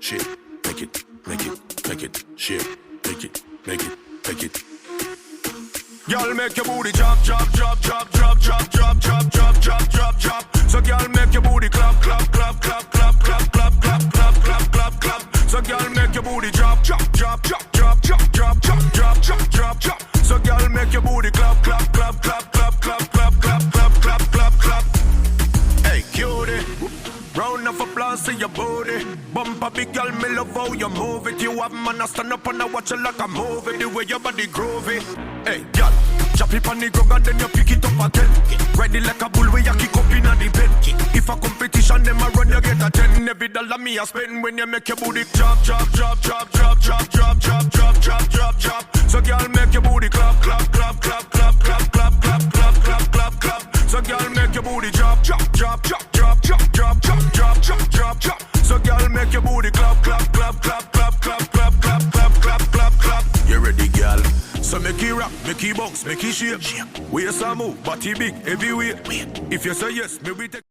shake, make it, make it, make it, shake, make it, make it, make it. Girl, make your booty drop, drop, drop, drop, drop, drop, drop, drop, drop, drop, drop, drop. So girl, make your booty clap, clap, clap, clap, clap, clap, clap, clap, clap, clap, clap, clap. So girl, make your booty drop, drop, drop, drop, drop, drop, drop, drop, drop, drop, drop, drop. So girl, make your booty clap, clap, clap, clap, clap, clap, clap, clap, clap, clap, clap, clap. Hey, cutie, round of applause to your booty. Bump a big girl, me love how you move it. You have man, I stand up and I watch it like a movie. The way your body groovy. Hey, girl, chop it on the ground and then you pick it up again. Ready like a bull where you kick up in the bed. If a competition, them a run, you get a 10. Every dollar me a spend when you make your booty drop, drop, drop, drop, drop, drop, drop, drop, drop, drop, drop, drop. So girl, make your booty clap, clap, clap, clap, clap, clap, clap, clap, clap, clap, clap, clap. So girl, make your booty drop, drop, drop, drop, drop, drop, drop, drop, drop, drop, drop, drop. So girl, make your booty clap, clap, clap, clap, clap, clap, clap, clap, clap, clap, clap, clap. You ready, girl? So make it rock, make it bounce, make it shake. Waist a move, body big, heavyweight. If you say yes, maybe take